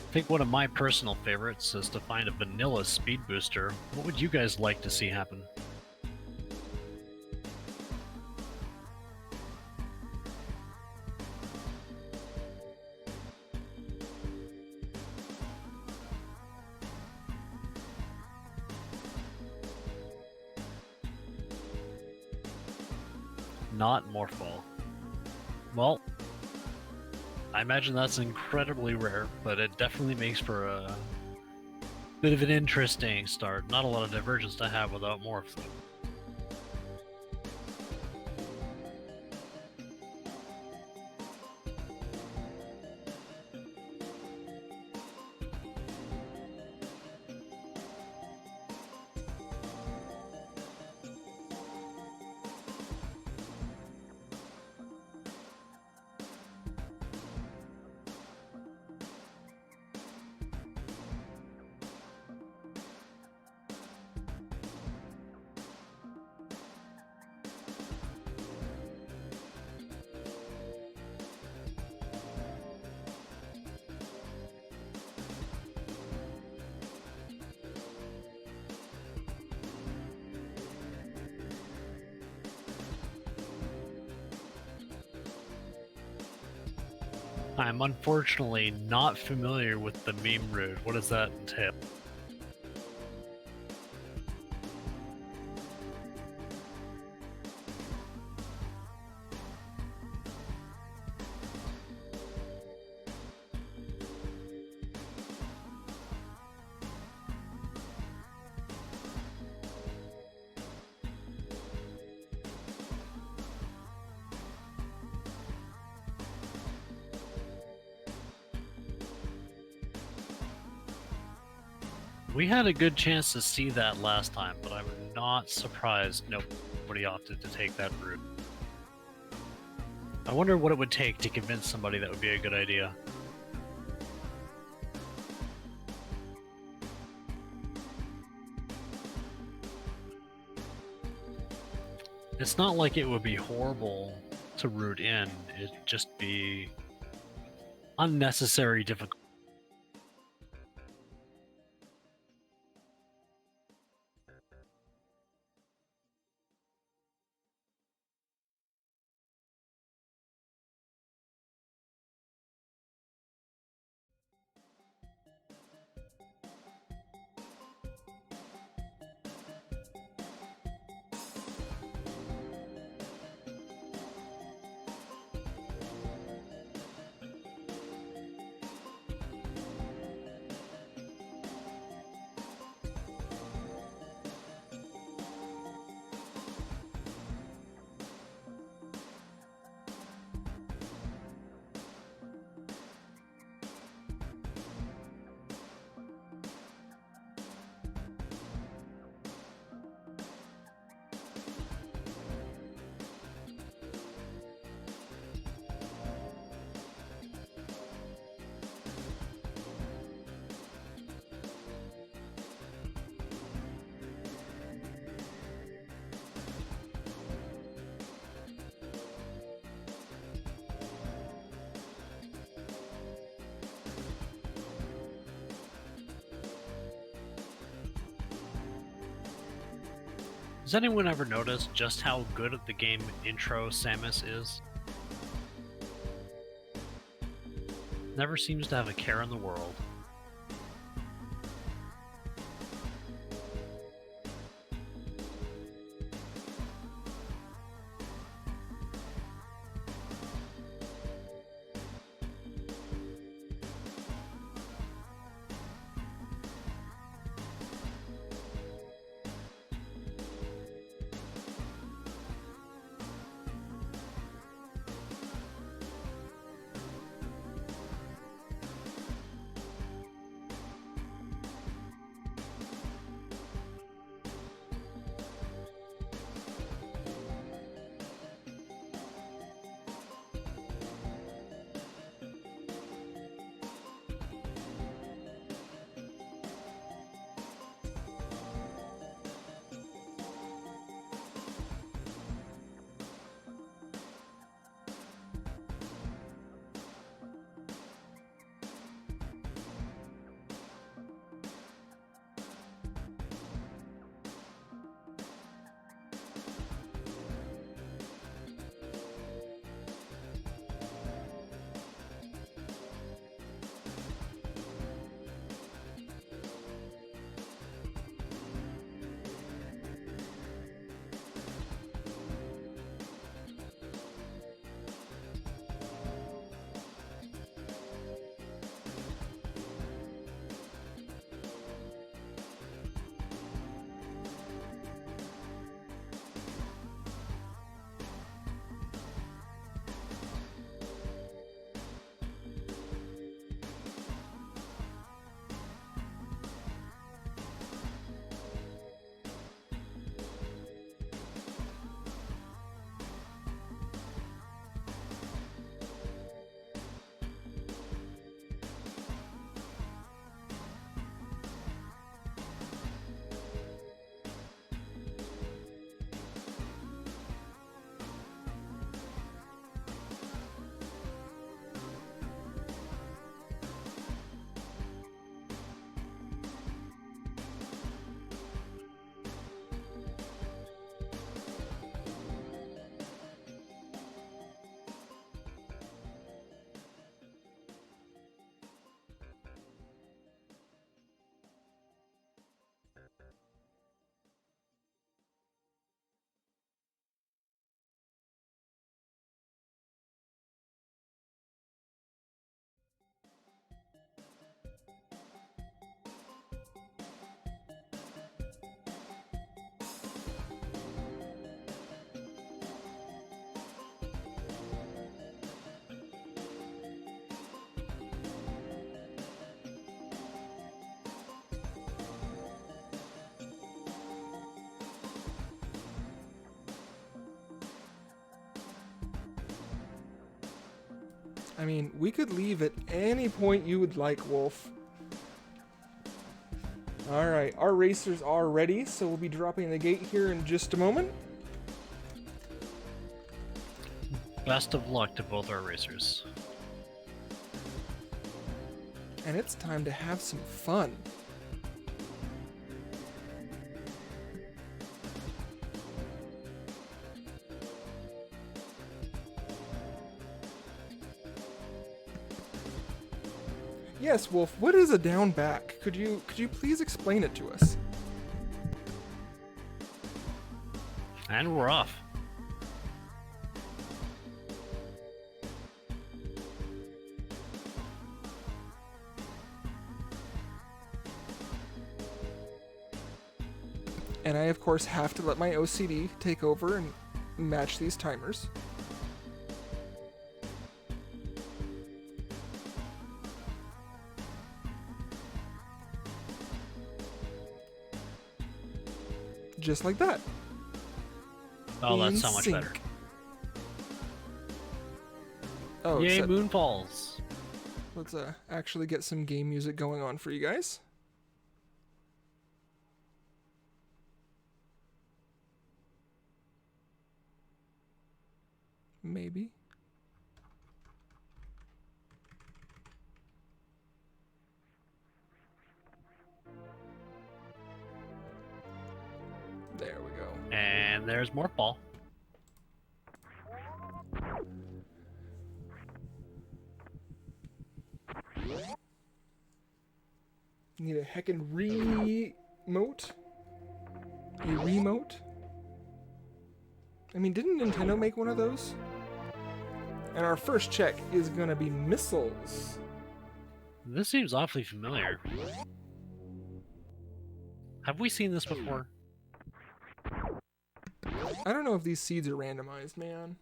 I think one of my personal favorites is to find a vanilla speed booster. What would you guys like to see happen? Not Morphball. Well, I imagine that's incredibly rare, but it definitely makes for a bit of an interesting start. Not a lot of divergence to have without Morph, though. I'm unfortunately not familiar with the meme route. What does that entail? We had a good chance to see that last time, but I'm not surprised nobody opted to take that route. I wonder what it would take to convince somebody that would be a good idea. It's not like it would be horrible to root in, it'd just be unnecessary difficult. Has anyone ever noticed just how good at the game intro Samus is? Never seems to have a care in the world. I mean, we could leave at any point you would like, Wolf. Alright, our racers are ready, so we'll be dropping the gate here in just a moment. Best of luck to both our racers. And it's time to have some fun. Yes, Wolf, what is a down back? Could you please explain it to us? And we're off. And I, of course, have to let my OCD take over and match these timers. Just like that. Oh, In that's so much sync. better. Oh, Yay, except Moon Falls. let's actually get some game music going on for you guys. Maybe. There we go. And there's more ball. Need a heckin' remote? A remote? I mean, didn't Nintendo make one of those? And our first check is gonna be missiles. This seems awfully familiar. Have we seen this before? I don't know if these seeds are randomized, man.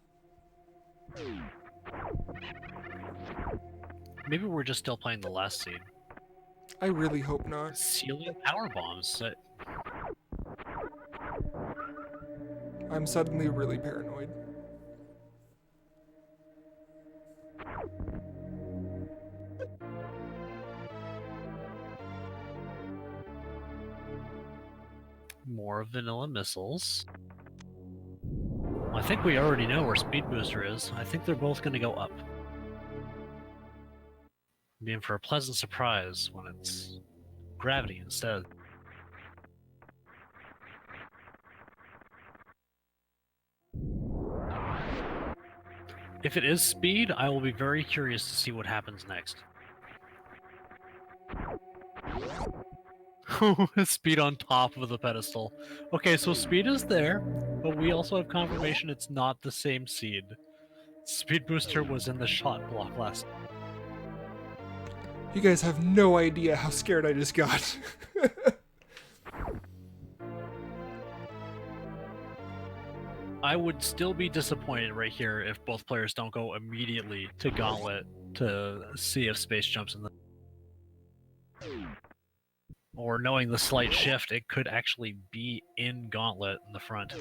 Maybe we're just still playing the last seed. I really hope not. Ceiling power bombs. I'm suddenly really paranoid. More vanilla missiles. I think we already know where Speed Booster is. I think they're both going to go up. Being for a pleasant surprise when it's gravity instead. If it is speed, I will be very curious to see what happens next. Speed on top of the pedestal. Okay, so speed is there, but we also have confirmation it's not the same seed. Speed Booster was in the shot block last. You guys have no idea how scared I just got. I would still be disappointed right here if both players don't go immediately to Gauntlet to see if space jumps in the... Or knowing the slight shift, it could actually be in Gauntlet in the front.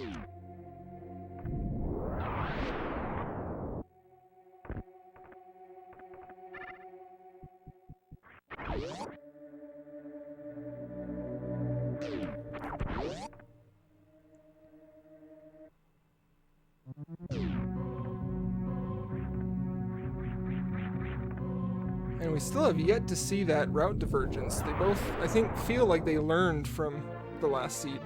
And we still have yet to see that route divergence. They both, I think, feel like they learned from the last seed.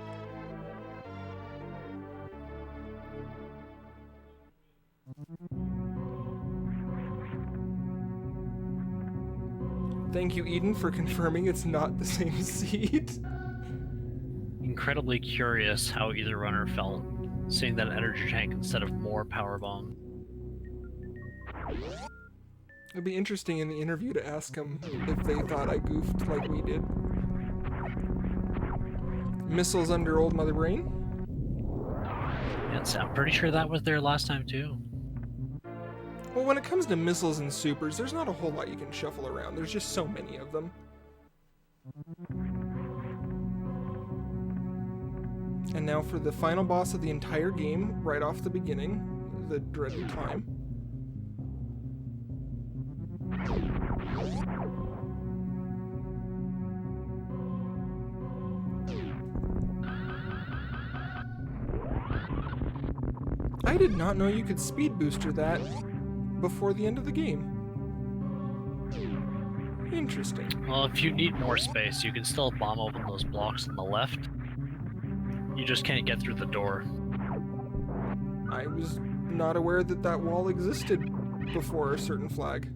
Thank you, Eden, for confirming it's not the same seed. Incredibly curious how either runner felt seeing that energy tank instead of more power bomb. It'd be interesting in the interview to ask them if they thought I goofed like we did. Missiles under Old Mother Brain? Yes, I'm pretty sure that was there last time too. Well, when it comes to missiles and supers, there's not a whole lot you can shuffle around. There's just so many of them. And now for the final boss of the entire game, right off the beginning, the dreaded climb. did not know you could speed booster that before the end of the game. Interesting. Well, if you need more space, you can still bomb open those blocks on the left. You just can't get through the door. I was not aware that that wall existed before a certain flag.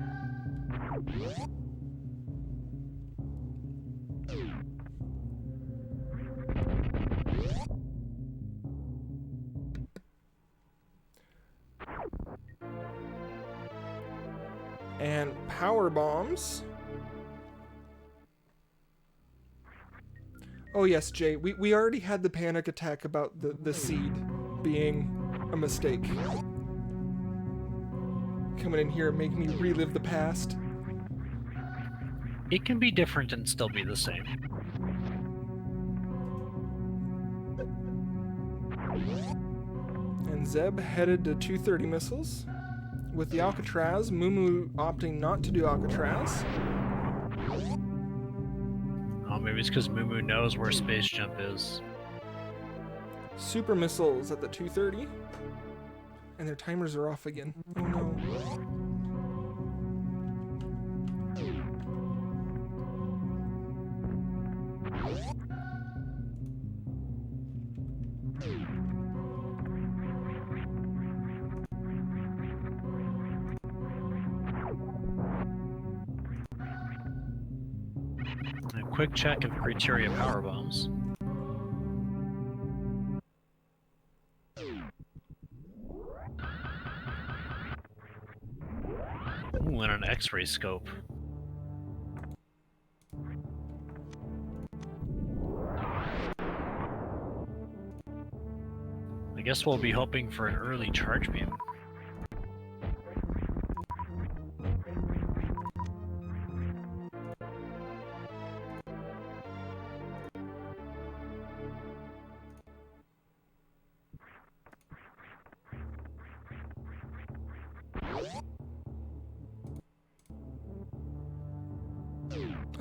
And power bombs. Oh yes, Jay, we already had the panic attack about the seed being a mistake. Coming in here and making me relive the past. It can be different and still be the same. And Zeb headed to 230 missiles. With the Alcatraz, Mumu opting not to do Alcatraz. Oh, maybe it's because Mumu knows where Space Jump is. Super missiles at the 230. And their timers are off again. Oh no. A quick check of criteria power bombs. Ooh, and an X-ray scope. I guess we'll be hoping for an early charge beam.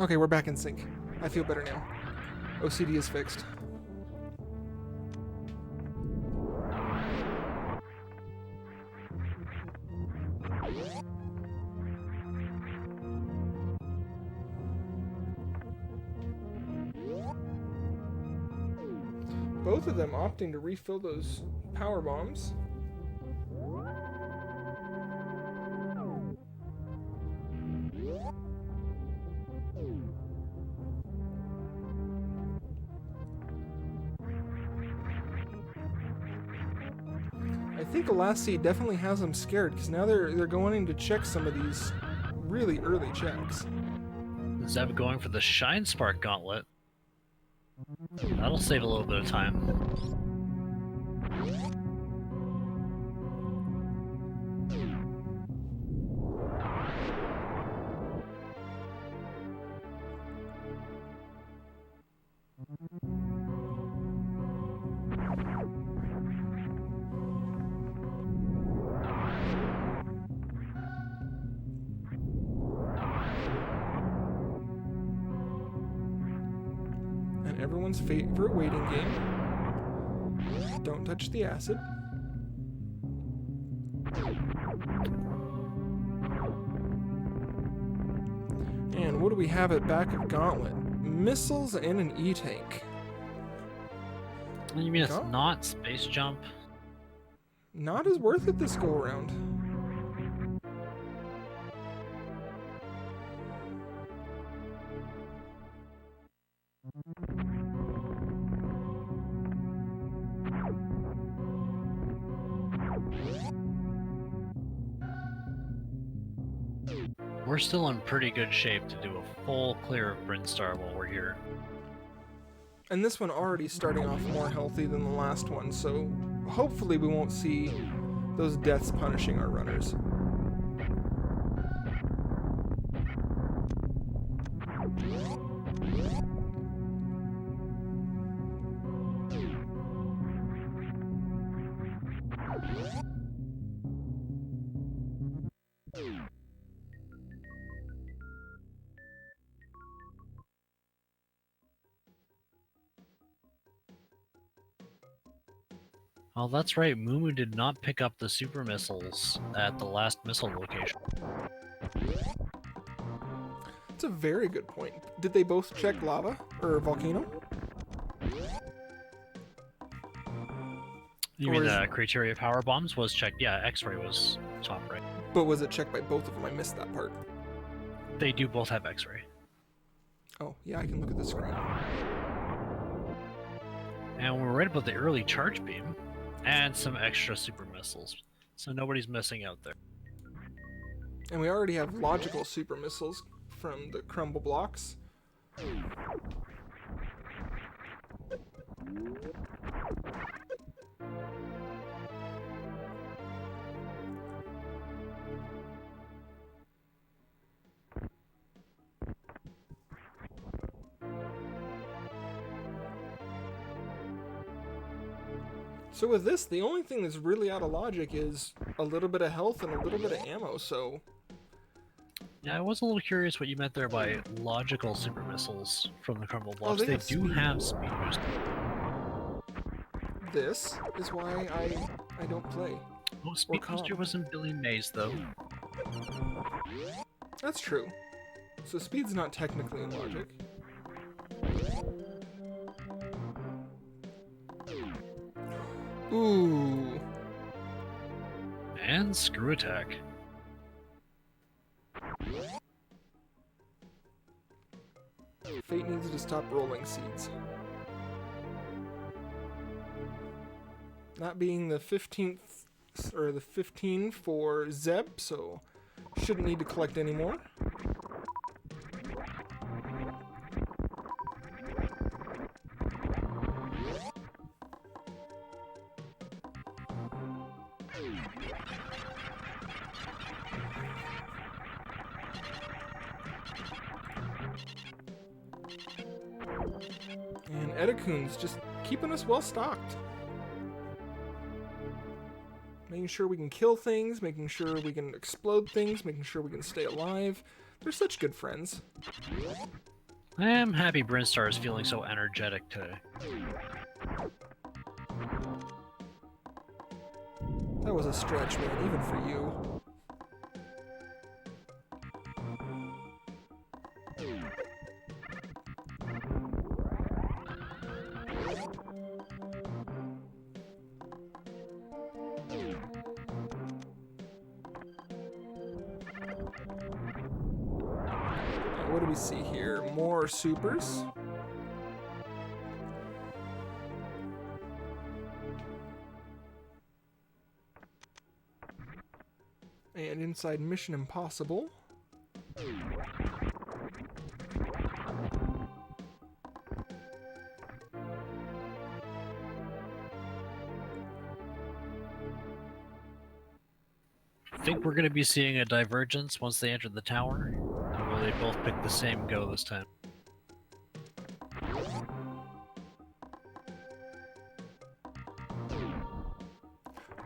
Okay, we're back in sync. I feel better now. OCD is fixed. Both of them opting to refill those power bombs. I think Elassie definitely has them scared because now they're going to check some of these really early checks. Zeb going for the Shine Spark Gauntlet. That'll save a little bit of time. Everyone's favorite waiting game. Don't touch the acid. And what do we have at back of Gauntlet? Missiles and an E-tank. You mean it's not Space Jump? Not as worth it this go around. We're still in pretty good shape to do a full clear of Brinstar while we're here. And this one already starting off more healthy than the last one, so hopefully we won't see those deaths punishing our runners. Oh, that's right. Mumu did not pick up the super missiles at the last missile location. It's a very good point. Did they both check lava or volcano? You Or mean is- the criteria power bombs was checked? Yeah, X-ray was top right. But was it checked by both of them? I missed that part. They do both have X-ray. Oh, yeah, I can look at the screen. And we're right about the early charge beam and some extra super missiles. So nobody's missing out there. And we already have logical super missiles from the crumble blocks. So with this, the only thing that's really out of logic is a little bit of health and a little bit of ammo, so... Yeah, I was a little curious what you meant there by logical super missiles from the crumble blocks. they They have do speed. have speed boost. This is why I don't play. Oh, speed booster calm. was in Billy Mays, though. That's true. So speed's not technically in logic. Ooh. And screw attack. Fate needs to stop rolling seeds. That being the 15th, or the 15 for Zeb, so shouldn't need to collect any more. And Edakun's just keeping us well stocked. Making sure we can kill things, making sure we can explode things, making sure we can stay alive. They're such good friends. I am happy Brinstar is feeling so energetic today. That was a stretch, man, even for you. What do we see here? More supers. And inside Mission Impossible. Think we're going to be seeing a divergence once they enter the tower? Or will they both pick the same go this time?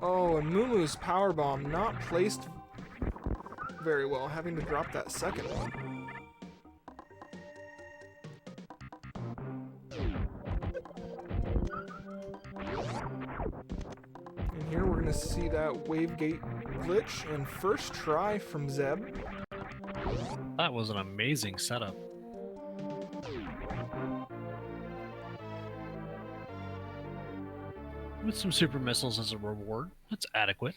Oh, and Mumu's power bomb not placed very well, having to drop that second one. And here we're gonna see that wave gate glitch and first try from Zeb. That was an amazing setup. With some super missiles as a reward, that's adequate.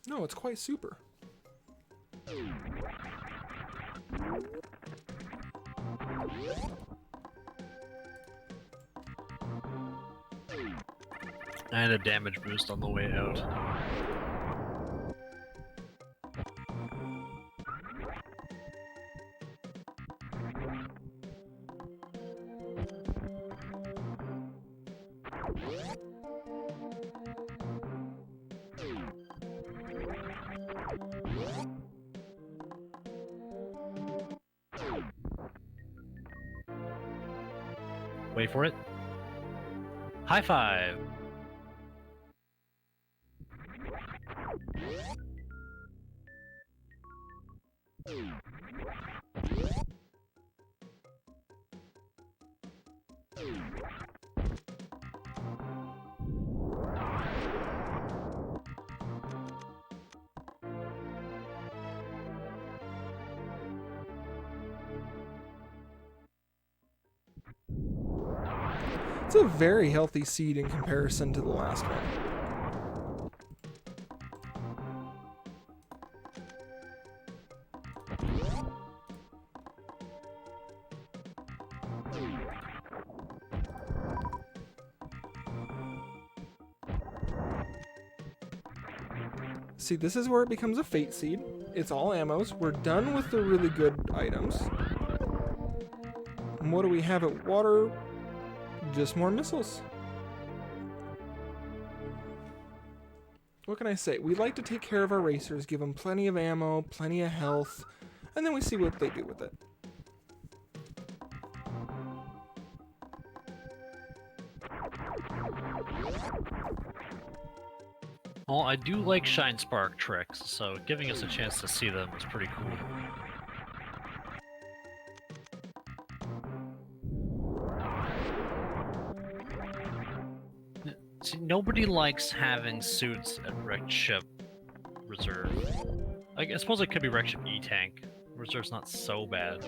No, it's quite super. And a damage boost on the way out. Wait for it. High five! It's a very healthy seed in comparison to the last one. See, this is where it becomes a fate seed. It's all ammos. We're done with the really good items. And what do we have at water? Just more missiles. What can I say? We like to take care of our racers, give them plenty of ammo, plenty of health, and then we see what they do with it. Well, I do like Shine Spark tricks, so giving us a chance to see them is pretty cool. See, nobody likes having suits at Wrecked Ship Reserve. I suppose it could be Wrecked Ship E-Tank. Reserve's not so bad.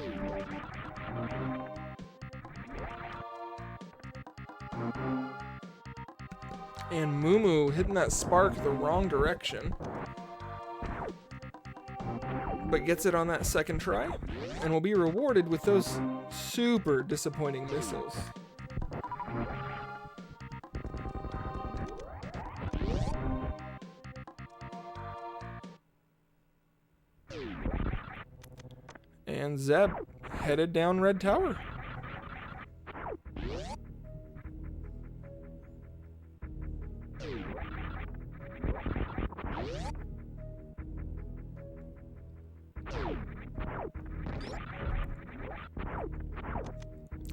And Moo hitting that spark the wrong direction. But gets it on that second try. And will be rewarded with those super disappointing missiles. And Zeb headed down Red Tower.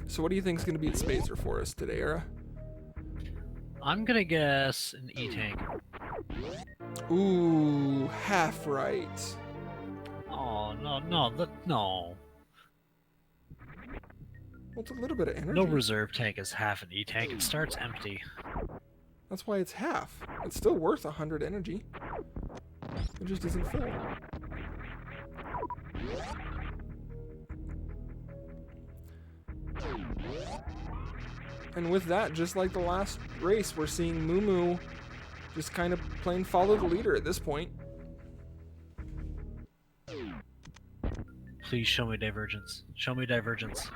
So what do you think is going to be at Spacer for us today, Era? I'm gonna guess an E-Tank. Ooh, half right. Oh, no. Well, it's a little bit of energy. No reserve tank is half an E-Tank. It starts empty. That's why it's half. It's still worth 100 energy. It just isn't full. And with that, just like the last race, we're seeing Moo just kind of playing follow the leader at this point. Please show me divergence. Show me divergence.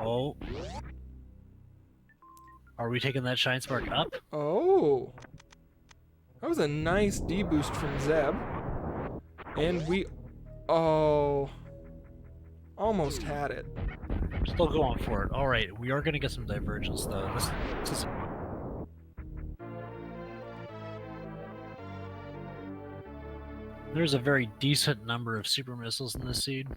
Oh. Are we taking that Shine Spark up? Oh. That was a nice D-boost from Zeb. And we... Oh. Almost had it. Still going for it. Alright, we are going to get some divergence, though. This is... There's a very decent number of super missiles in this seed.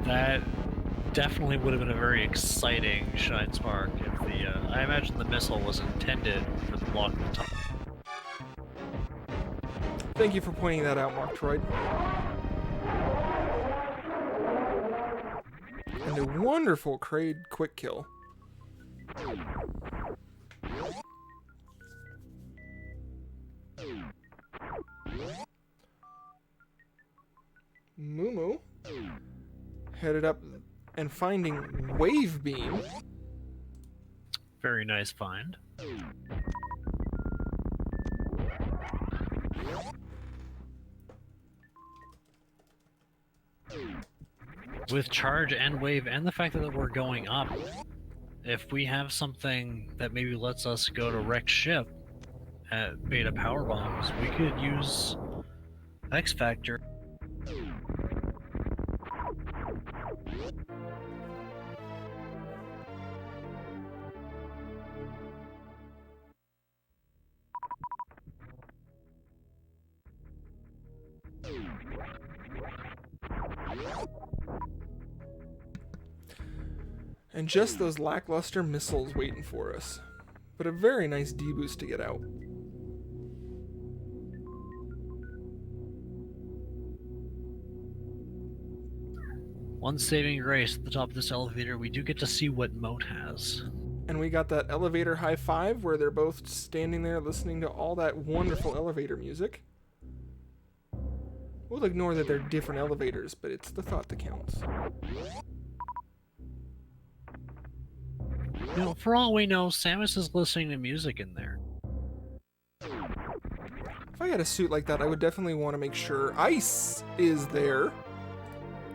That definitely would have been a very exciting Shine Spark if the, I imagine the missile was intended for the block at the top. Thank you for pointing that out, Moctroid. And a wonderful Kraid quick kill. Moo headed up and finding Wave Beam. Very nice find. With charge and wave and the fact that we're going up, if we have something that maybe lets us go to wreck ship at beta power bombs, we could use X Factor. And just those lackluster missiles waiting for us. But a very nice D-boost to get out. One saving grace at the top of this elevator, we do get to see what Moat has. And we got that elevator high five where they're both standing there listening to all that wonderful elevator music. We'll ignore that they're different elevators, but it's the thought that counts. You know, for all we know, Samus is listening to music in there. If I had a suit like that, I would definitely want to make sure ice is there.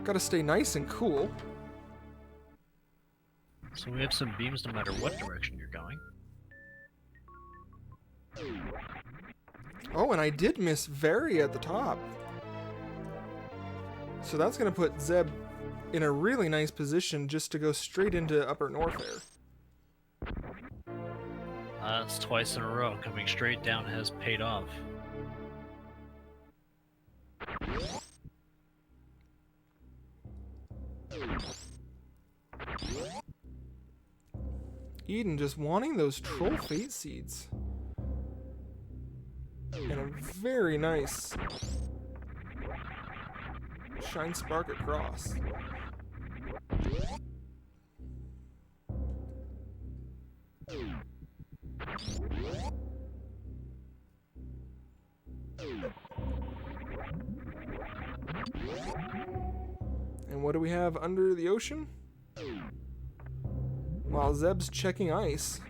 Gotta stay nice and cool. So we have some beams no matter what direction you're going. Oh, and I did miss Very at the top. So that's gonna put Zeb in a really nice position just to go straight into Upper North there. That's twice in a row. Coming straight down has paid off. Eden just wanting those Troll Fate Seeds. And a very nice Shine Spark across. And what do we have under the ocean? While Zeb's checking ice,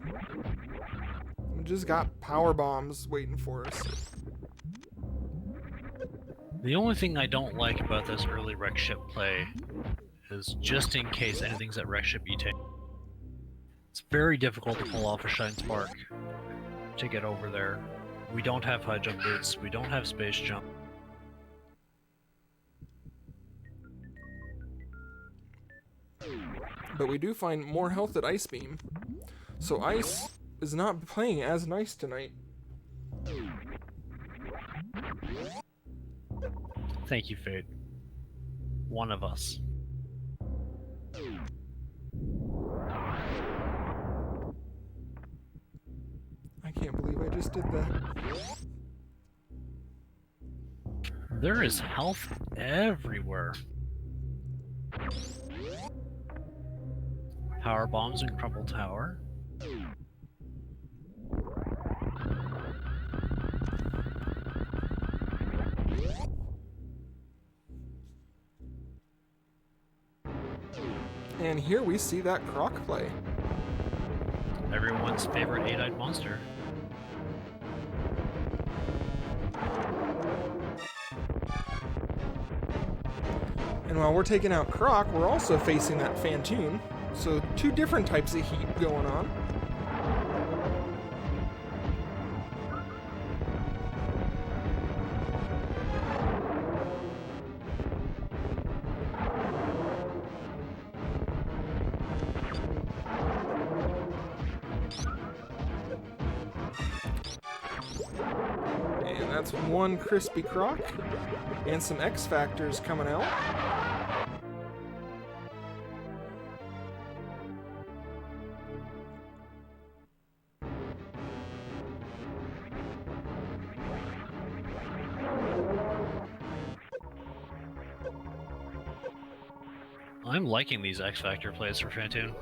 we just got power bombs waiting for us. The only thing I don't like about this early wreck ship play is just in case anything's at wreck ship you take. It's very difficult to pull off a Shine Spark to get over there. We don't have high jump boots, we don't have space jump. But we do find more health at Ice Beam. So Ice is not playing as nice tonight. Thank you, Fate. One of us. I can't believe I just did that. There is health everywhere. Power bombs and crumble tower. And here we see that Croc play. Everyone's favorite 8-eyed monster. And while we're taking out Croc, we're also facing that Phantoon. So two different types of heat going on. And that's one crispy Croc. And some X Factors coming out. I'm liking these X Factor plays for Phantoon.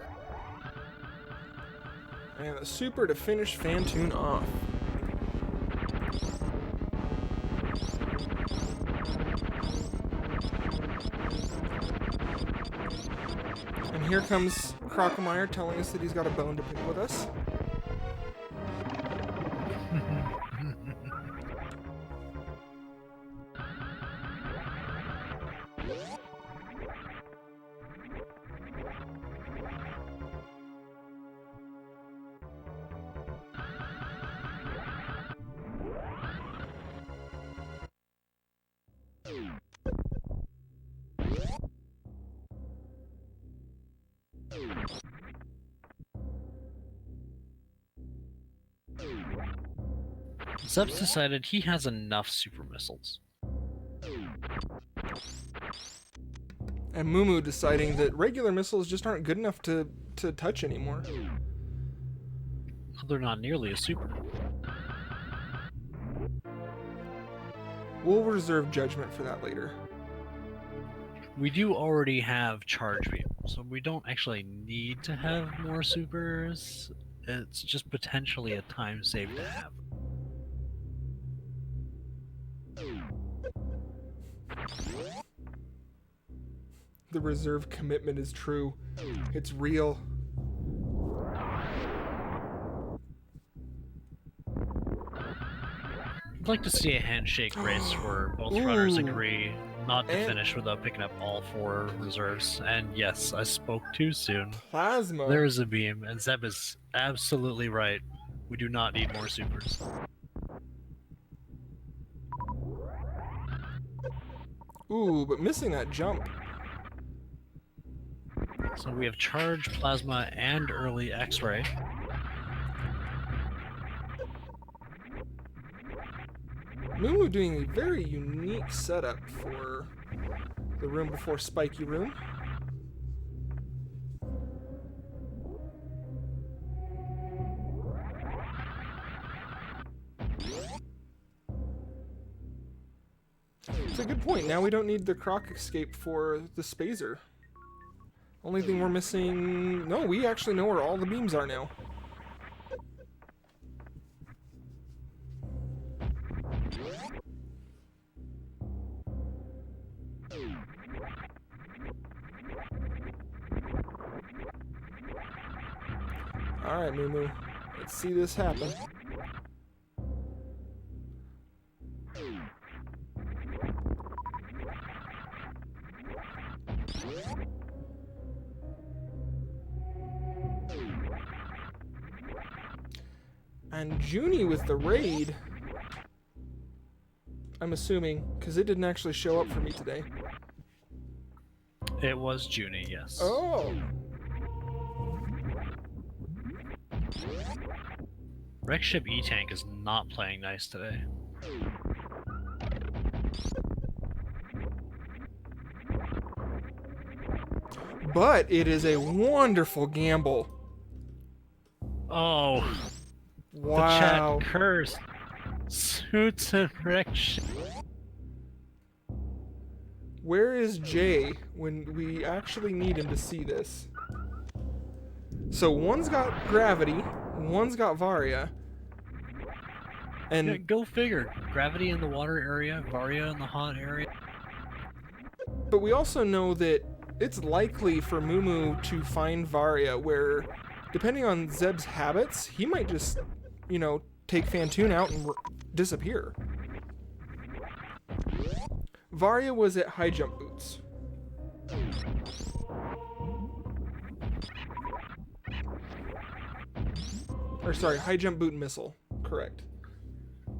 And the super to finish Phantoon off. And here comes Crocomire telling us that he's got a bone to pick with us. Zeb's decided he has enough super missiles. And Mumu deciding that regular missiles just aren't good enough to touch anymore. They're not nearly as super. We'll reserve judgment for that later. We do already have charge beam, so we don't actually need to have more supers. It's just potentially a time save to have. The reserve commitment is true. It's real. I'd like to see a handshake race where both runners agree not to finish without picking up all 4 reserves. And yes, I spoke too soon. Plasma. There's a beam, and Zeb is absolutely right. We do not need more supers. Ooh, but missing that jump. So we have charge, plasma, and early X-ray. Mumu doing a very unique setup for the room before Spiky Room. It's a good point. Now we don't need the croc escape for the Spazer. Only thing we're missing... No, we actually know where all the beams are now. Alright, Mumu. Let's see this happen. And Junie with the raid. I'm assuming, because it didn't actually show up for me today. It was Junie, yes. Oh! Wreck Ship E-Tank is not playing nice today. But it is a wonderful gamble. Oh, Wow. the chat cursed. Suits and Wreck Ship. Where is Jay when we actually need him to see this? So one's got gravity, one's got Varia. And Yeah, go figure. Gravity in the water area, Varia in the hot area. but we also know that it's likely for Mumu to find Varia where, depending on Zeb's habits, he might just, you know, take Fantoon out and disappear. Varia was at high jump boots. Or sorry, high jump boot missile. Correct.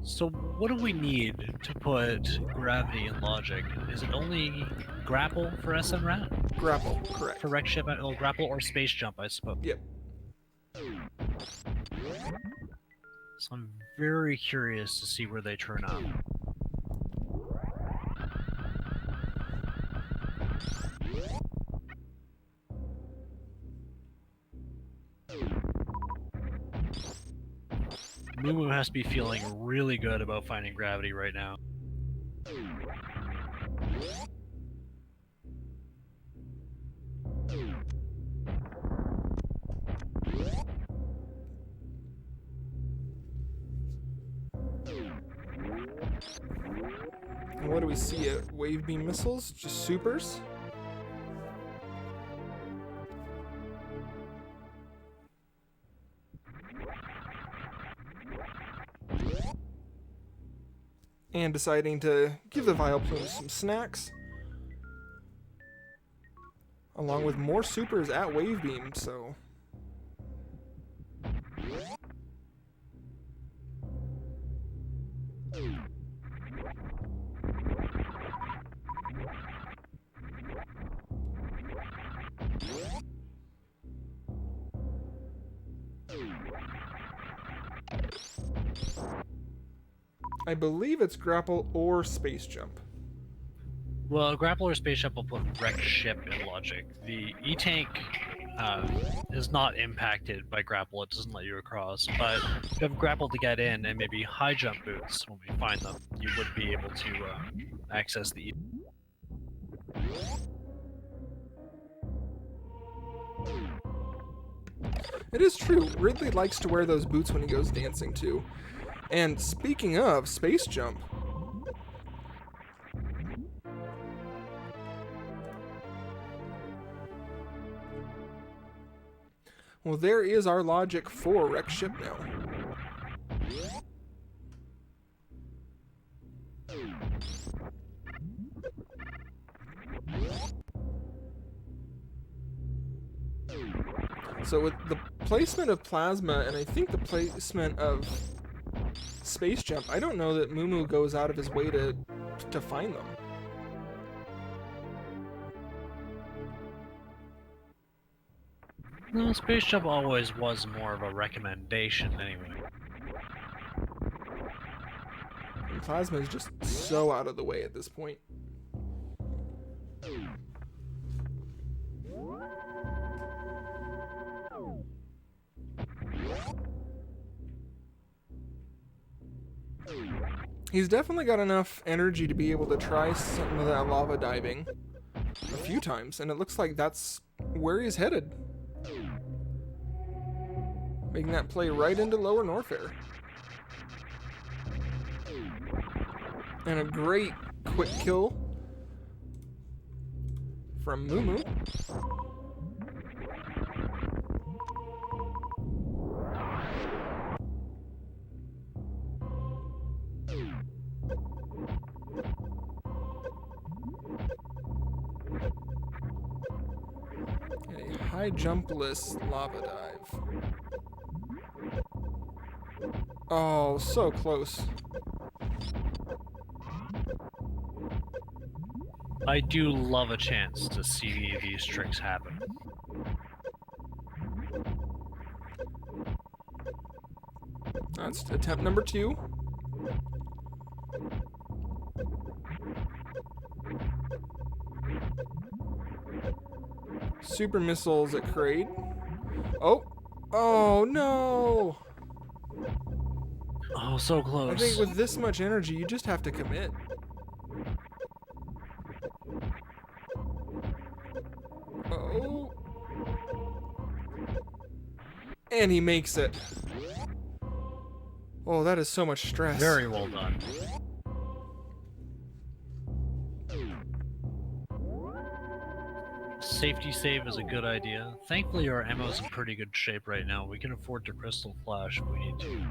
So what do we need to put gravity in logic? Is it only grapple for SMRAT? Grapple. Correct. For Wreck Ship, grapple or space jump, I suppose. Yep. So I'm very curious to see where they turn out. Mumu has to be feeling really good about finding gravity right now. And what do we see? Wave beam missiles? Just supers? And deciding to give the Vileplume some snacks. Along with more supers at Wave Beam, so... I believe it's grapple or space jump. Well, a grappler or space ship will put wrecked ship in logic. The E-tank is not impacted by grapple, it doesn't let you across, but if you have grapple to get in and maybe high jump boots when we find them, you would be able to access the It is true, Ridley likes to wear those boots when he goes dancing too. And speaking of space jump, well, there is our logic for wrecked ship now. So with the placement of plasma and I think the placement of space jump, I don't know that Mumu goes out of his way to find them. No, space jump always was more of a recommendation anyway. And plasma is just so out of the way at this point. He's definitely got enough energy to be able to try some of that lava diving a few times, and it looks like that's where he's headed. Making that play right into Lower Norfair. And a great quick kill from Mumu. A high jumpless lava dive. Oh, so close. I do love a chance to see these tricks happen. That's attempt number 2. Super missiles at Kraid. Oh! Oh no! Oh, so close. I think with this much energy, you just have to commit. Oh. And he makes it. Oh, that is so much stress. Very well done. Safety save is a good idea. Thankfully, our ammo's in pretty good shape right now. We can afford to crystal flash if we need to.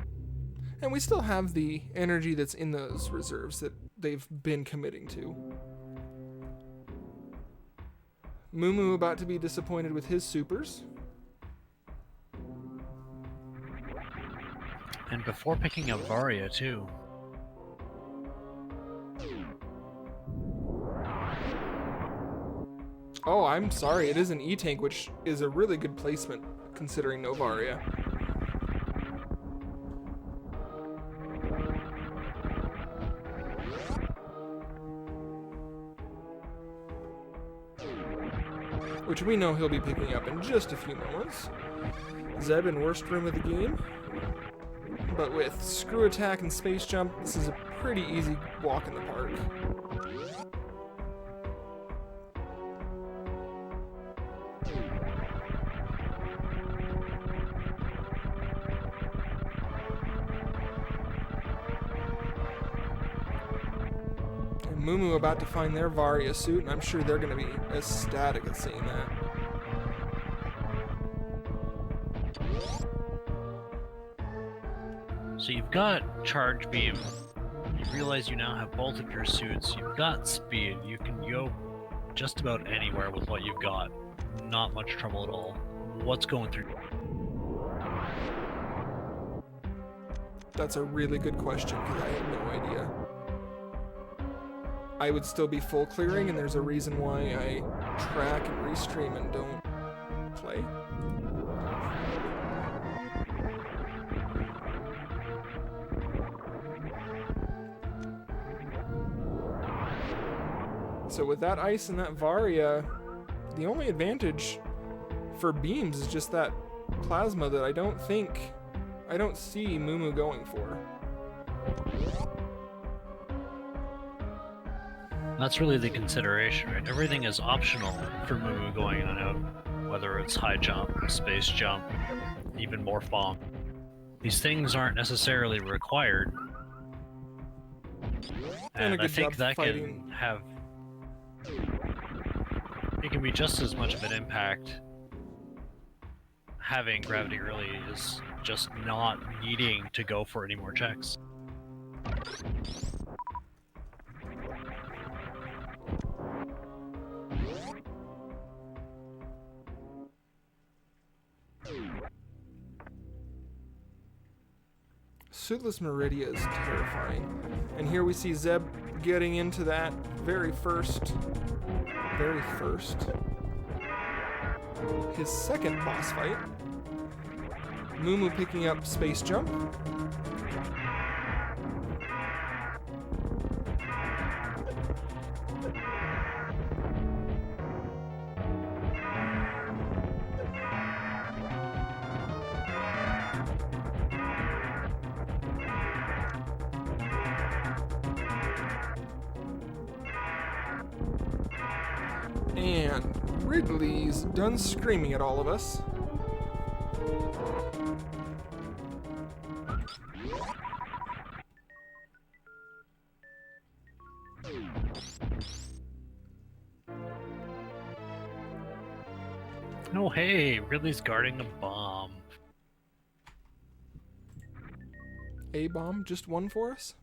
And we still have the energy that's in those reserves that they've been committing to. Mumu about to be disappointed with his supers. And before picking up Varia, too. Oh, I'm sorry. It is an E-tank, which is a really good placement considering Novaria. Which we know he'll be picking up in just a few moments. Zeb in worst room of the game. But with screw attack and space jump, this is a pretty easy walk in the park. And Mumu about to find their Varia suit, and I'm sure they're going to be ecstatic at seeing that. So you've got Charge Beam. You realize you now have both of your suits. You've got speed. You can go just about anywhere with what you've got. Not much trouble at all. What's going through? That's a really good question, because I have no idea. I would still be full clearing, and there's a reason why I track and restream and don't play. So with that ice and that Varia, the only advantage for beams is just that plasma that I don't see Mumu going for. That's really the consideration, right? Everything is optional for Mumu going in and out, whether it's high jump, space jump, even morph bomb. These things aren't necessarily required. And a I good think job that fighting. can have... It can be just as much of an impact having gravity early is just not needing to go for any more checks. Suitless Meridia is terrifying. And here we see Zeb getting into that very first, his second boss fight. Mumu picking up space jump. And Ridley's done screaming at all of us. Oh hey, Ridley's guarding a bomb. A bomb, just one for us?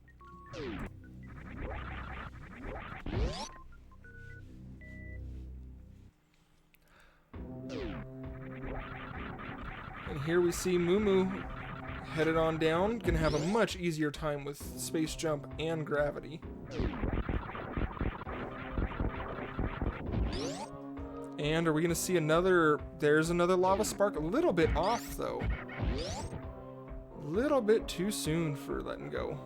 And here we see Mumu headed on down. Gonna have a much easier time with space jump and gravity. And are we gonna see another... There's another lava spark. A little bit off, though. A little bit too soon for letting go.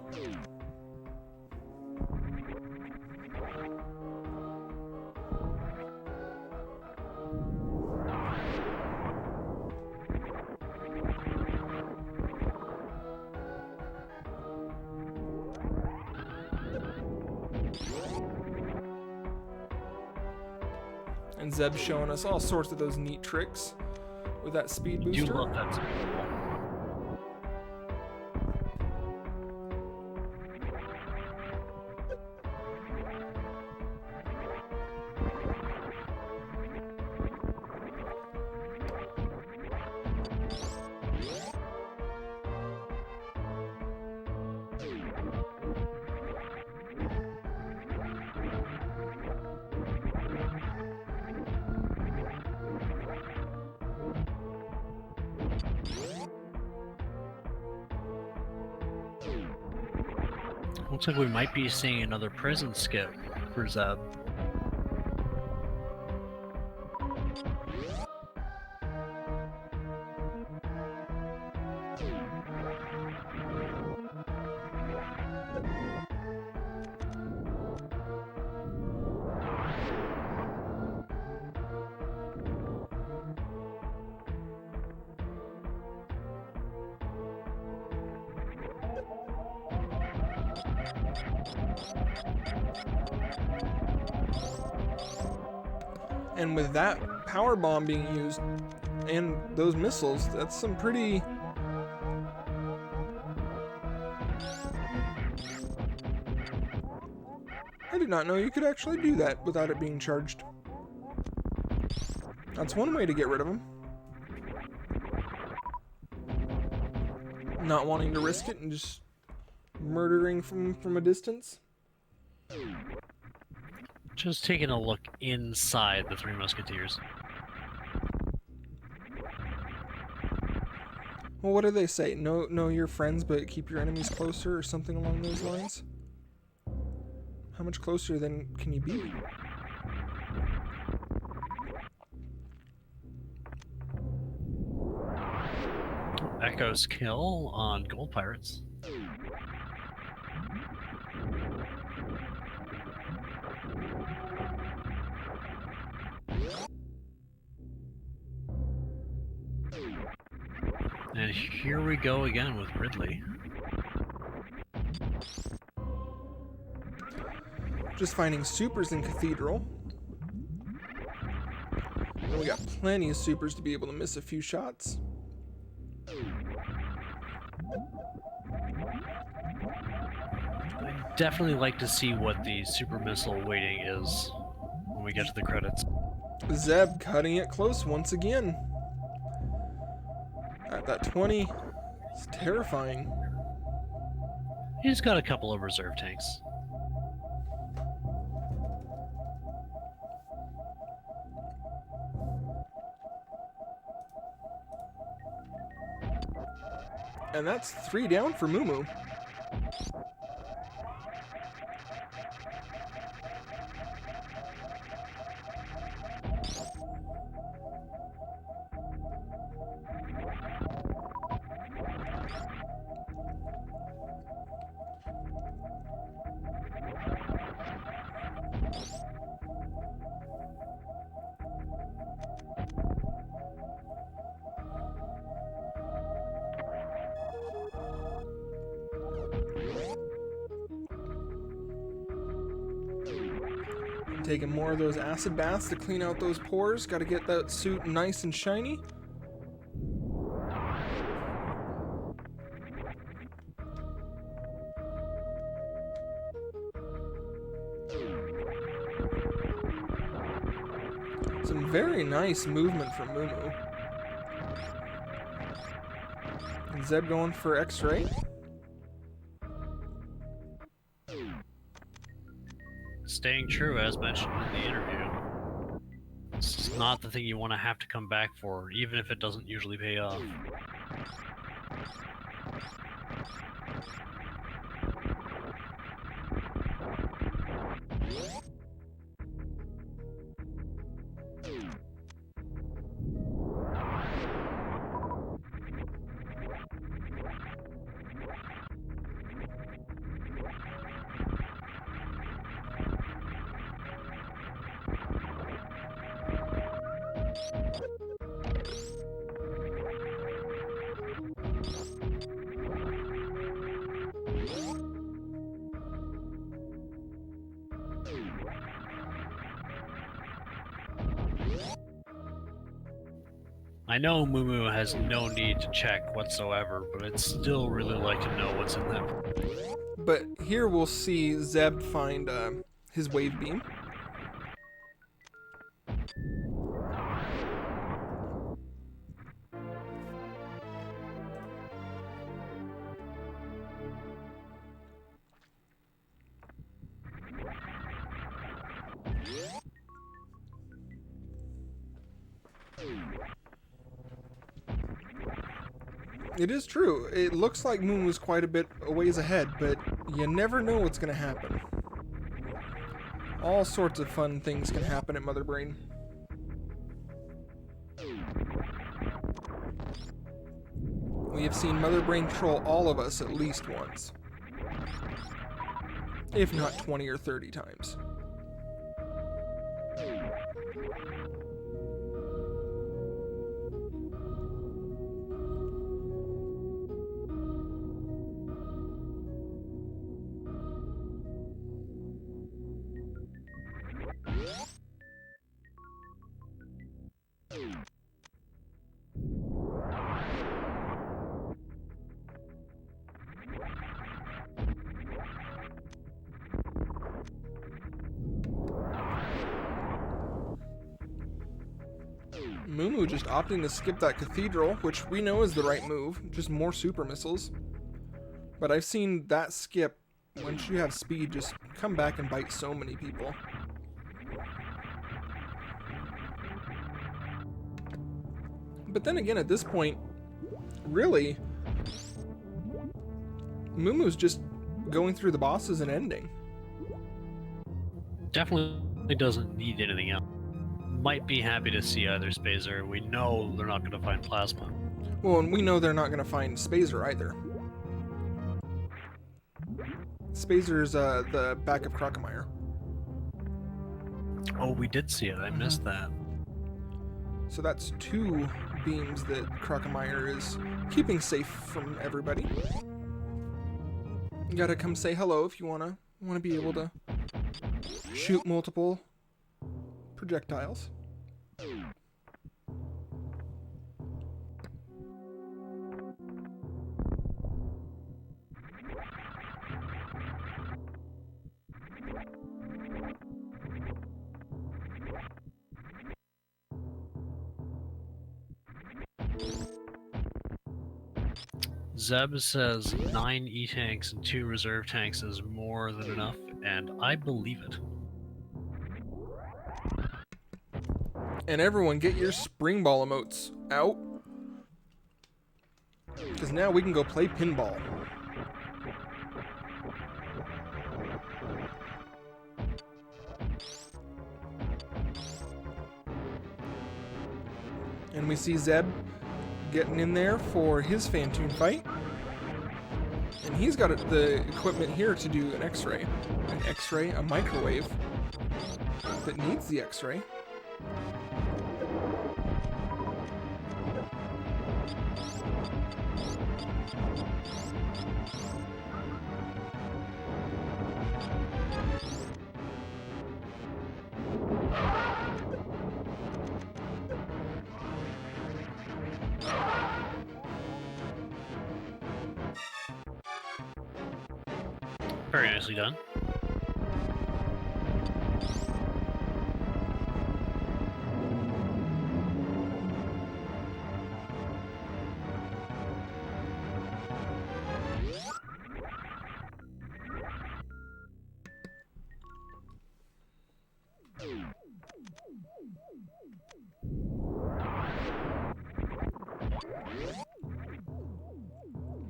And Zeb's showing us all sorts of those neat tricks with that speed booster. You love that. Looks like we might be seeing another prison skip for Zeb. And with that power bomb being used and those missiles, that's some pretty... I did not know you could actually do that without it being charged. That's one way to get rid of them. Not wanting to risk it and just murdering from a distance. Just taking a look inside the Three Musketeers. Well, what do they say? Know your friends, but keep your enemies closer, or something along those lines? How much closer then can you be? Echo's kill on Gold Pirates. here we go again with Ridley. Just finding supers in Cathedral. And we got plenty of supers to be able to miss a few shots. I'd definitely like to see what the super missile weighting is when we get to the credits. Zeb cutting it close once again. At that 20. It's terrifying. He's got a couple of reserve tanks. And that's 3 down for Mumu. Taking more of those acid baths to clean out those pores. Got to get that suit nice and shiny. Some very nice movement from Mumu. And Zeb going for X-ray. Staying true, as mentioned in the interview. It's not the thing you want to have to come back for, even if it doesn't usually pay off. I know Mumu has no need to check whatsoever, but I'd still really like to know what's in them. But here we'll see Zeb find his wave beam. It is true. It looks like Moon was quite a bit a ways ahead, but you never know what's going to happen. All sorts of fun things can happen at Mother Brain. We have seen Mother Brain troll all of us at least once. If not 20 or 30 times. Mumu just opting to skip that cathedral, which we know is the right move, just more super missiles. But I've seen that skip, once you have speed, just come back and bite so many people. But then again, at this point, really, Mumu's just going through the bosses and ending. Definitely doesn't need anything else. Might be happy to see either Spazer. We know they're not going to find Plasma. Well, and we know they're not going to find Spazer either. Spazer's the back of Crocomire. Oh, we did see it. I missed that. So that's 2 beams that Krokemeyer is keeping safe from everybody. You gotta come say hello if you wanna be able to shoot multiple projectiles. Zeb says 9 E-tanks and 2 reserve tanks is more than enough, and I believe it. And everyone get your spring ball emotes out, because now we can go play pinball. And we see Zeb getting in there for his Phantoon fight. And he's got the equipment here to do an X-ray. An X-ray, a microwave that needs the X-ray. Very nicely done.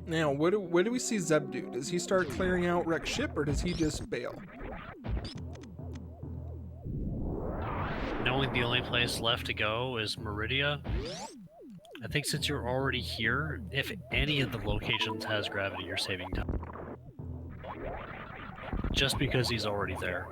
Now, what do we see Zeb do? Does he start clearing out wrecked ship, or does he just bail? Knowing the only place left to go is Meridia, I think since you're already here, if any of the locations has gravity, you're saving time. Just because he's already there.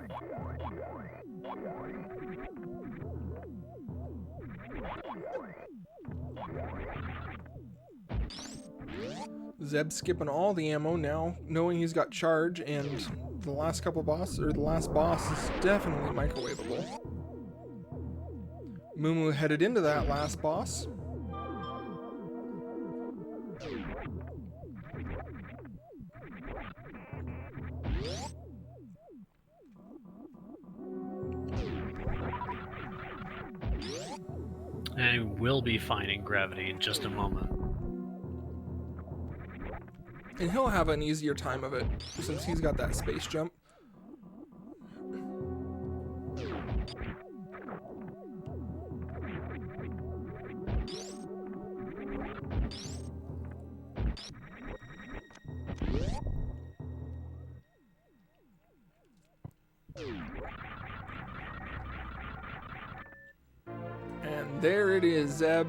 Zeb skipping all the ammo now, knowing he's got charge, and the last boss is definitely microwavable. Mumu headed into that last boss. And we'll be finding gravity in just a moment. And he'll have an easier time of it, since he's got that space jump. And there it is, Zeb.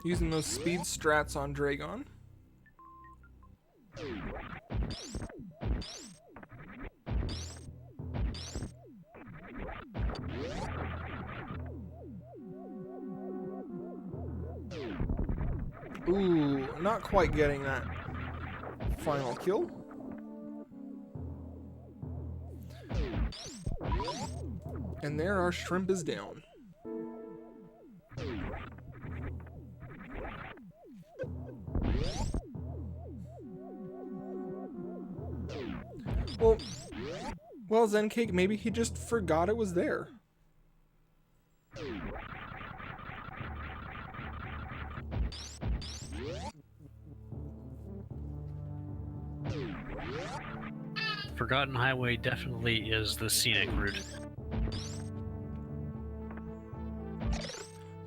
Using those speed strats on Dragon. Ooh, not quite getting that final kill. And there our shrimp is down. Well, Zencake, maybe he just forgot it was there. Forgotten Highway definitely is the scenic route.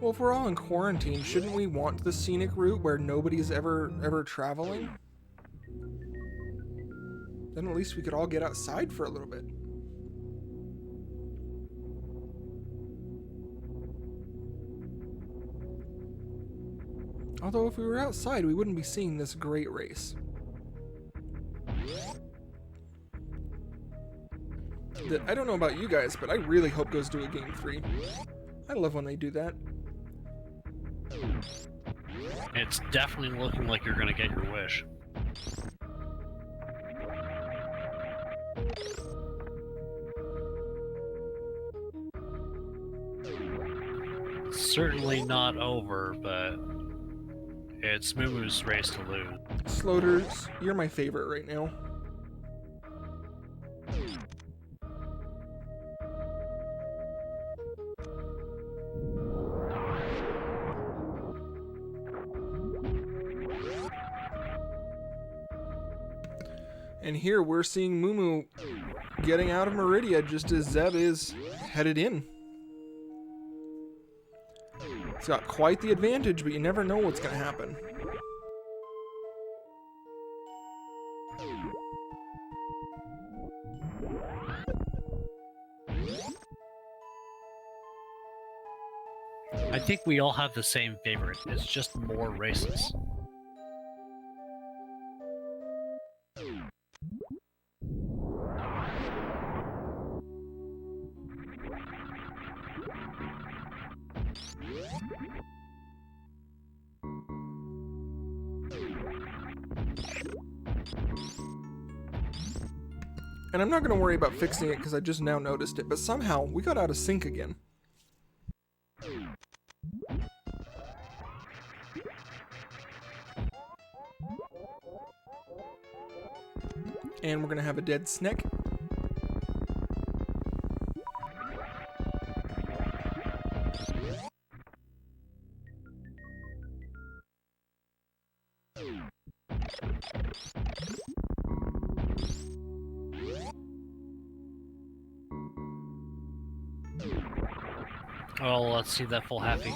Well, if we're all in quarantine, shouldn't we want the scenic route where nobody's ever traveling? Then at least we could all get outside for a little bit. Although if we were outside, we wouldn't be seeing this great race. that I don't know about you guys, but I really hope goes to a Game 3. I love when they do that. It's definitely looking like you're gonna get your wish. Certainly not over, but it's Mumu's race to lose. Sloters, you're my favorite right now. And here we're seeing Mumu getting out of Meridia just as Zeb is headed in. He's got quite the advantage, but you never know what's going to happen. I think we all have the same favorite. It's just more races. And I'm not going to worry about fixing it because I just now noticed it, but somehow we got out of sync again. And we're going to have a dead snake. Oh, let's see that full happy.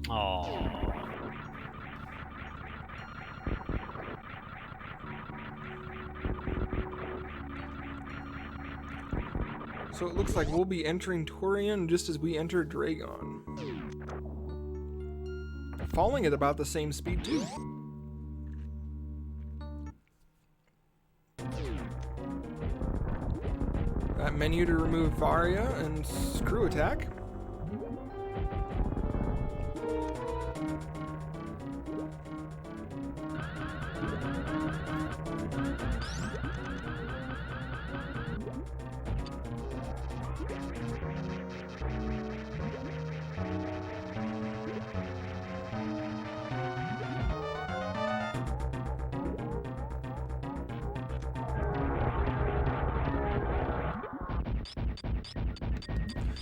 Oh. So it looks like we'll be entering Torian just as we enter Dragon. Falling at about the same speed too. That menu to remove Varia and screw attack.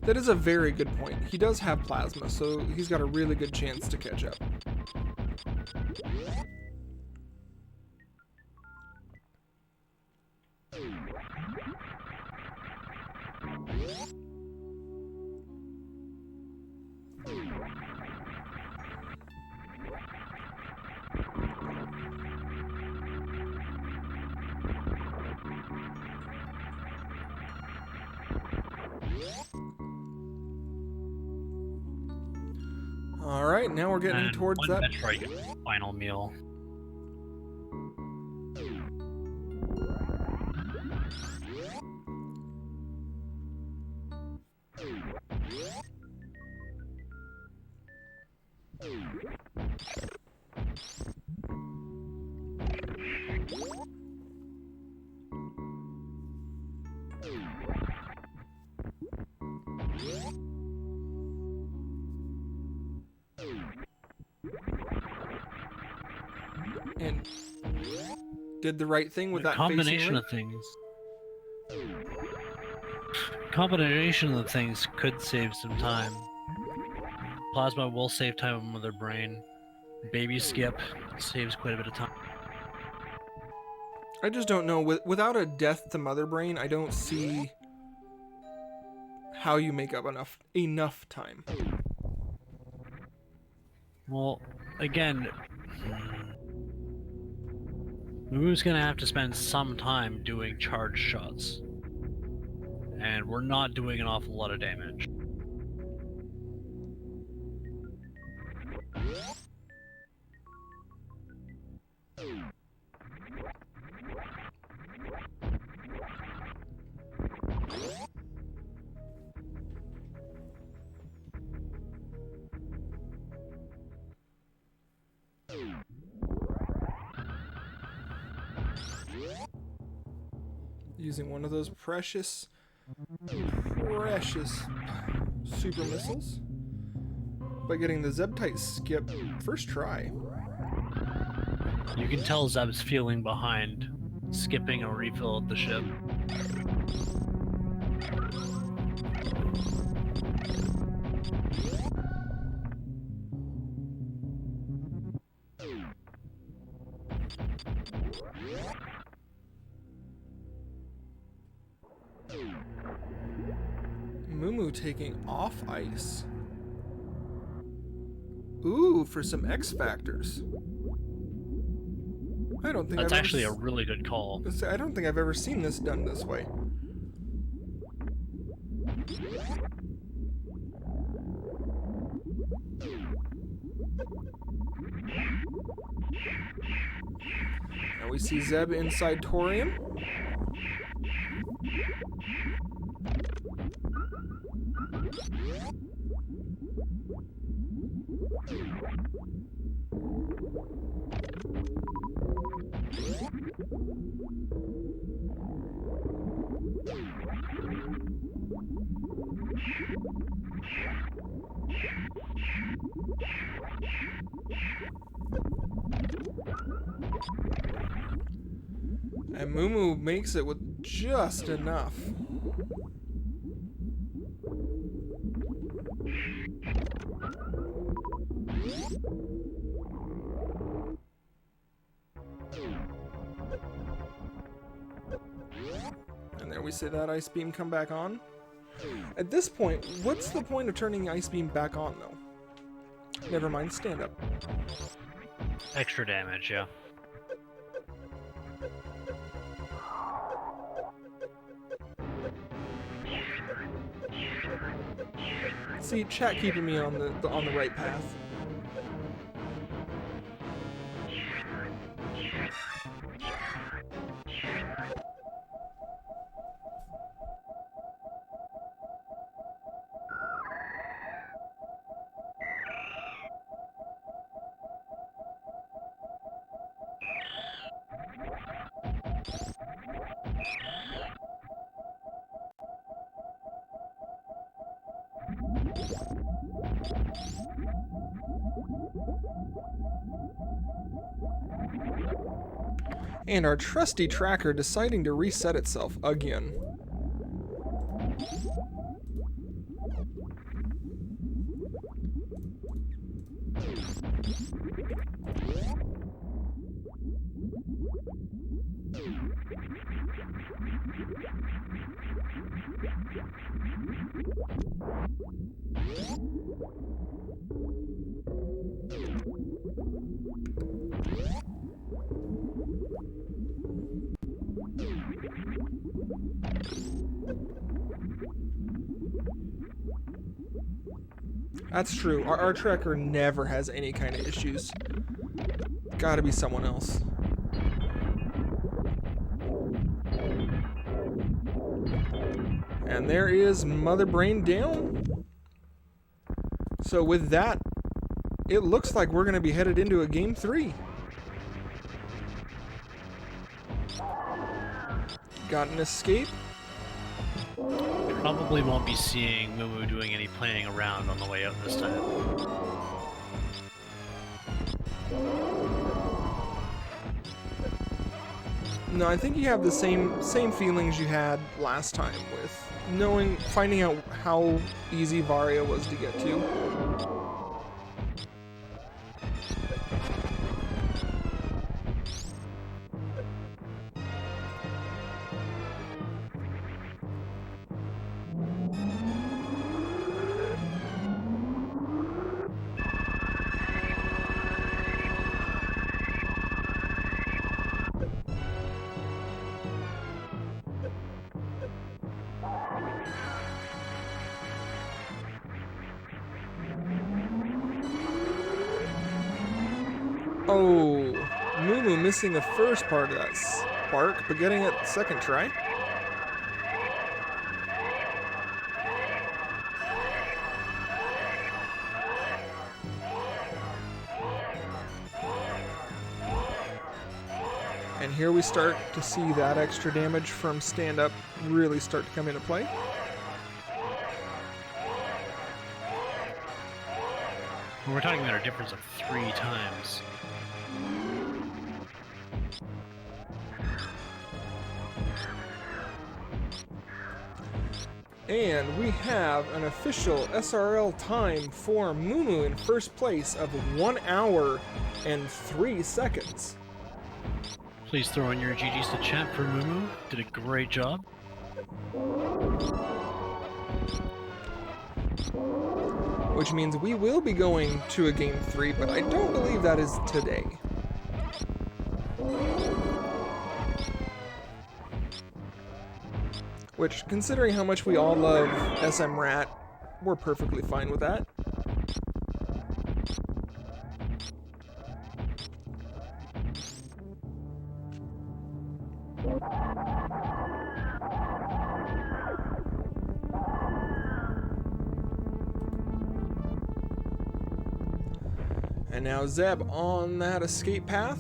That is a very good point. He does have plasma, so he's got a really good chance to catch up. Alright, now we're getting And towards one that. Metroid final meal. And did the right thing with The that combination facing of things. Combination of things could save some time. Plasma will save time on Mother Brain. Baby Skip saves quite a bit of time. I just don't know. Without a death to Mother Brain, I don't see how you make up enough time. Well, again, Muumu's gonna have to spend some time doing charge shots. And we're not doing an awful lot of damage. Using one of those precious super missiles by getting the Zeb-type skip first try. You can tell Zeb's feeling behind skipping a refill at the ship. Mumu taking off ice. Ooh, for some X factors. I don't think That's I've actually a ever really good call. I don't think I've ever seen this done this way. Now we see Zeb inside Torium. And Mumu makes it with just enough. And there we see that ice beam come back on. At this point, what's the point of turning the ice beam back on, though? Never mind, stand up. Extra damage, yeah. See, chat keeping me on the right path. And our trusty tracker deciding to reset itself again. That's true. Our tracker never has any kind of issues. Gotta be someone else. And there is Mother Brain down. So with that, it looks like we're going to be headed into a game 3. Got an escape. Probably won't be seeing Mumu doing any playing around on the way out this time. No, I think you have the same feelings you had last time with finding out how easy Varia was to get to. Oh, Mumu missing the first part of that spark, but getting it second try. And here we start to see that extra damage from stand-up really start to come into play. We're talking about a difference of 3 times. And we have an official SRL time for Mumu in first place of 1 hour and 3 seconds. Please throw in your GGs to chat for Mumu. Did a great job. Which means we will be going to a game 3, but I don't believe that is today. Which, considering how much we all love SMRAT, we're perfectly fine with that. And now Zeb on that escape path.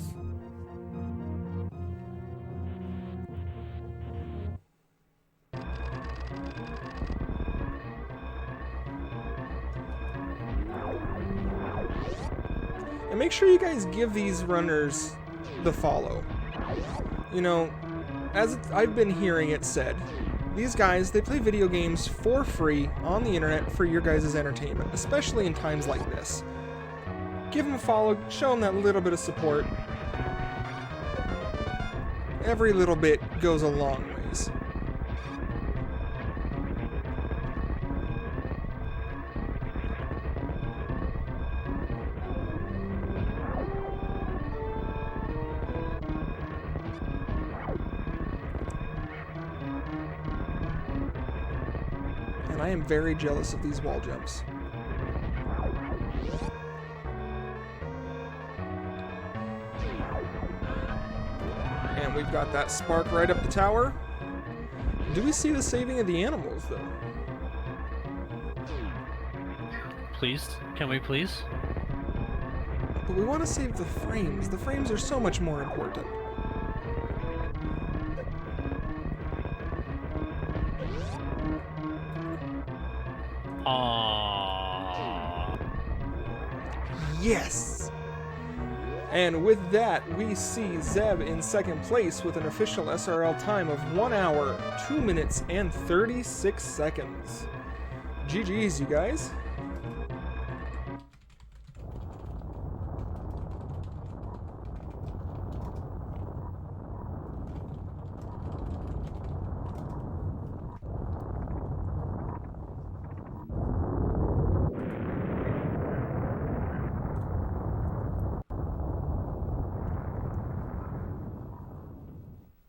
And make sure you guys give these runners the follow. You know, as I've been hearing it said, these guys, they play video games for free on the internet for your guys' entertainment, especially in times like this. Give them a follow, show them that little bit of support. Every little bit goes a long ways. And I am very jealous of these wall jumps. And we've got that spark right up the tower. Do we see the saving of the animals, though? Please? Can we please? But we want to save the frames. The frames are so much more important. Aww. Yes! And with that, we see Zeb in second place with an official SRL time of 1 hour, 2 minutes, and 36 seconds. GG's, you guys.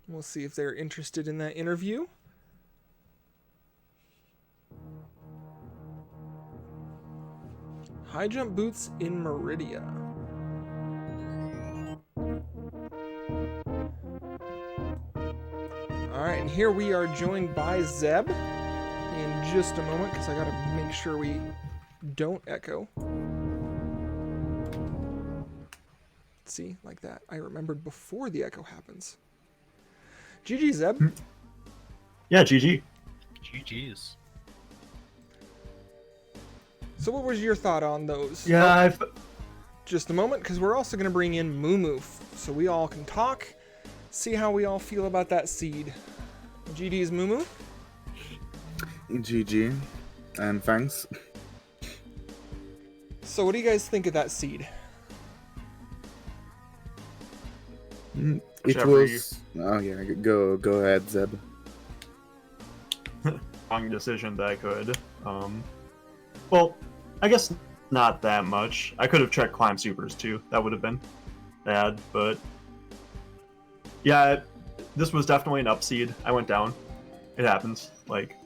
We'll see if they're interested in that interview. High jump boots in Meridia. Alright, and here we are joined by Zeb in just a moment, because I gotta make sure we don't echo. See, like that. I remembered before the echo happens. GG, Zeb. Yeah, GG. GG's. So what was your thought on those? Yeah, Just a moment, because we're also going to bring in Mumu, so we all can talk, see how we all feel about that seed. GG's, Mumu. GG, and thanks. So what do you guys think of that seed? It Whichever was... Oh yeah, go ahead, Zeb. Wrong decision that I could. Well, I guess not that much. I could have checked climb supers too. That would have been bad, but yeah, this was definitely an up seed. I went down. It happens. Like,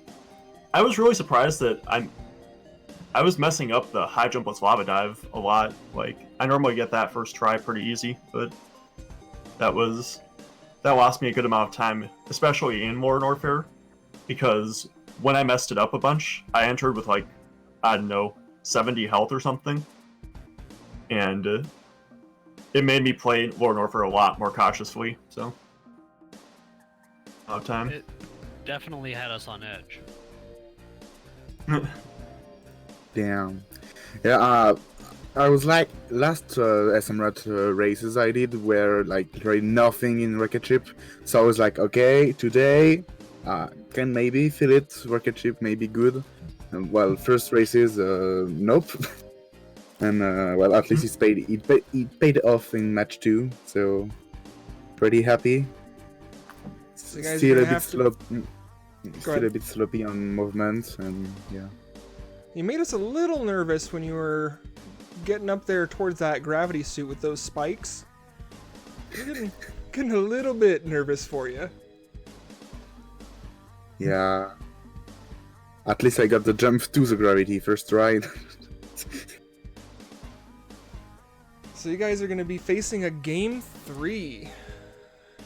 I was really surprised that I was messing up the high jumpless lava dive a lot. Like, I normally get that first try pretty easy, but that lost me a good amount of time, especially in Modern Warfare, because when I messed it up a bunch, I entered with like, I don't know, 70 health or something, and it made me play Modern Warfare a lot more cautiously, so of time. It definitely had us on edge. Damn. Yeah, I was like, last SMRAT races I did were like really nothing in rocket ship. So I was like, okay, today can maybe feel it, rocket ship may be good. And, well, first races, nope. And well, at least it paid off in match 2, so pretty happy. So you guys are Still gonna a bit have to- still ahead. a bit sloppy on movement, and yeah. You made us a little nervous when you were getting up there towards that gravity suit with those spikes. We're getting a little bit nervous for you. Yeah. At least I got the jump to the gravity first ride. So you guys are going to be facing a game 3.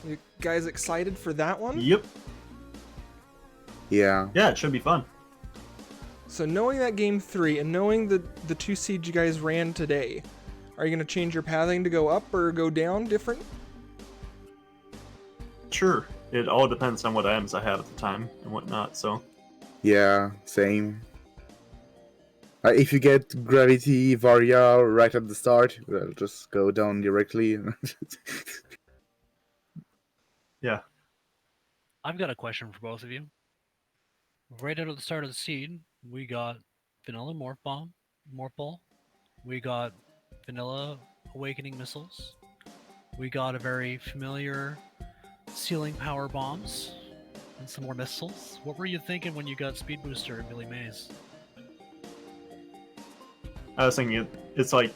You guys excited for that one? Yep. Yeah. Yeah, it should be fun. So knowing that game 3 and knowing the 2 seeds you guys ran today, are you going to change your pathing to go up or go down different? Sure. It all depends on what items I have at the time and whatnot, so. Yeah, same. If you get Gravity Varia right at the start, well, just go down directly. Yeah. I've got a question for both of you. Right out at the start of the seed, we got Vanilla Morph Bomb, Morph Ball. We got Vanilla Awakening Missiles. We got a very familiar Ceiling Power Bombs and some more missiles. What were you thinking when you got Speed Booster and Billy Mays? I was thinking it's like,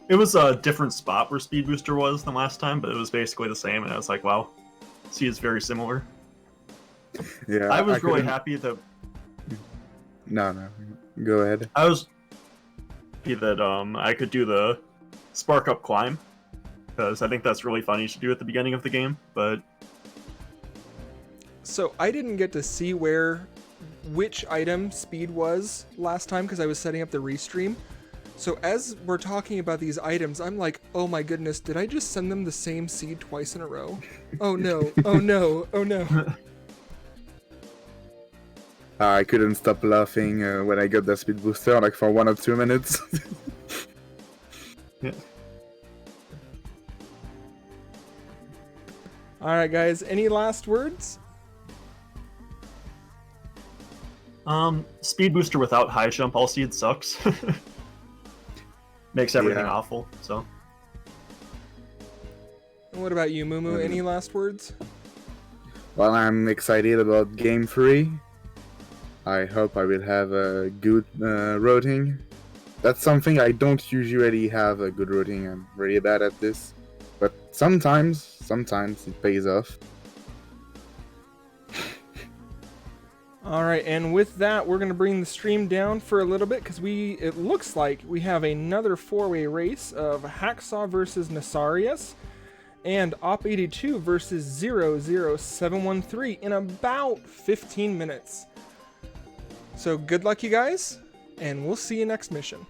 it was a different spot where Speed Booster was than last time, but it was basically the same, and I was like, wow, see, it's very similar. Yeah, I was really couldn't- happy that No, go ahead. I was happy that I could do the Spark Up Climb, because I think that's really funny to do at the beginning of the game, but So I didn't get to see which item speed was last time because I was setting up the restream. So as we're talking about these items, I'm like, oh my goodness, did I just send them the same seed twice in a row? Oh no, oh no, oh no. I couldn't stop laughing when I got the speed booster, like for 1 or 2 minutes. yeah. Alright guys, any last words? Speed Booster without high jump all seed sucks. Makes everything Yeah. awful, so. And what about you, Mumu? Any last words? Well, I'm excited about game 3. I hope I will have a good routing. That's something I don't usually have a good routing. I'm really bad at this. But sometimes it pays off. Alright, and with that, we're going to bring the stream down for a little bit because it looks like we have another 4-way race of Hacksaw versus Nasarius and Op82 versus 00713 in about 15 minutes. So good luck, you guys, and we'll see you next mission.